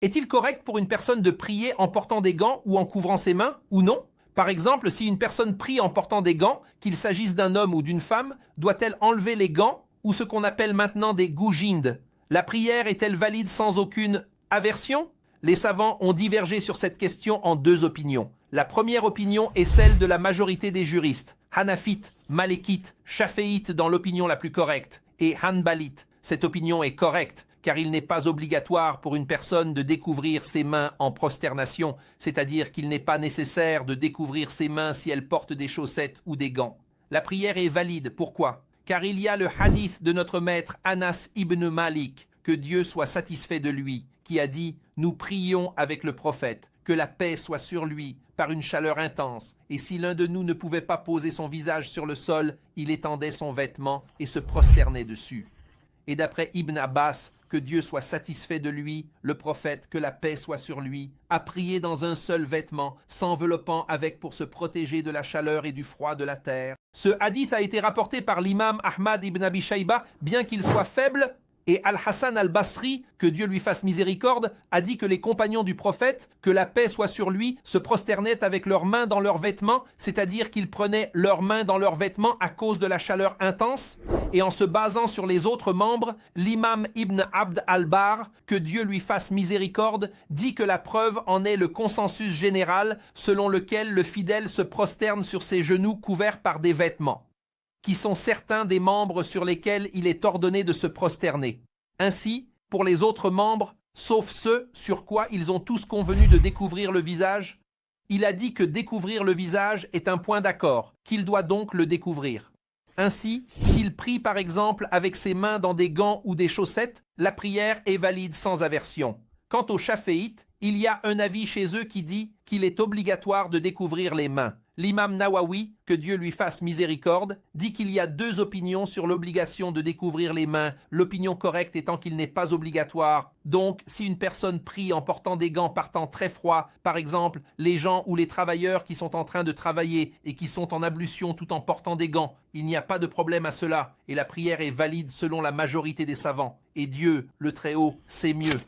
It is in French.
Est-il correct pour une personne de prier en portant des gants ou en couvrant ses mains, ou non? Par exemple, si une personne prie en portant des gants, qu'il s'agisse d'un homme ou d'une femme, doit-elle enlever les gants ou ce qu'on appelle maintenant des gougindes? La prière est-elle valide sans aucune aversion? Les savants ont divergé sur cette question en deux opinions. La première opinion est celle de la majorité des juristes, Hanafites, Malikites, Shaféites dans l'opinion la plus correcte, et Hanbalites. Cette opinion est correcte, car il n'est pas obligatoire pour une personne de découvrir ses mains en prosternation, c'est-à-dire qu'il n'est pas nécessaire de découvrir ses mains si elle porte des chaussettes ou des gants. La prière est valide, pourquoi? Car il y a le hadith de notre maître Anas ibn Malik, que Dieu soit satisfait de lui, qui a dit « Nous prions avec le prophète, que la paix soit sur lui par une chaleur intense, et si l'un de nous ne pouvait pas poser son visage sur le sol, il étendait son vêtement et se prosternait dessus. » Et d'après Ibn Abbas, que Dieu soit satisfait de lui, le prophète, que la paix soit sur lui, a prié dans un seul vêtement, s'enveloppant avec pour se protéger de la chaleur et du froid de la terre. Ce hadith a été rapporté par l'imam Ahmad ibn Abi Shayba, bien qu'il soit faible, et Al-Hassan al-Basri, que Dieu lui fasse miséricorde, a dit que les compagnons du prophète, que la paix soit sur lui, se prosternaient avec leurs mains dans leurs vêtements, c'est-à-dire qu'ils prenaient leurs mains dans leurs vêtements à cause de la chaleur intense, et en se basant sur les autres membres, l'imam Ibn Abd al-Bar, que Dieu lui fasse miséricorde, dit que la preuve en est le consensus général selon lequel le fidèle se prosterne sur ses genoux couverts par des vêtements, qui sont certains des membres sur lesquels il est ordonné de se prosterner. Ainsi, pour les autres membres, sauf ceux sur quoi ils ont tous convenu de découvrir le visage, il a dit que découvrir le visage est un point d'accord, qu'il doit donc le découvrir. Ainsi, s'il prie par exemple avec ses mains dans des gants ou des chaussettes, la prière est valide sans aversion. Quant aux Shaféites, il y a un avis chez eux qui dit qu'il est obligatoire de découvrir les mains. L'imam Nawawi, que Dieu lui fasse miséricorde, dit qu'il y a deux opinions sur l'obligation de découvrir les mains, l'opinion correcte étant qu'il n'est pas obligatoire. Donc, si une personne prie en portant des gants par temps très froid, par exemple les gens ou les travailleurs qui sont en train de travailler et qui sont en ablution tout en portant des gants, il n'y a pas de problème à cela et la prière est valide selon la majorité des savants. Et Dieu, le Très-Haut, sait mieux.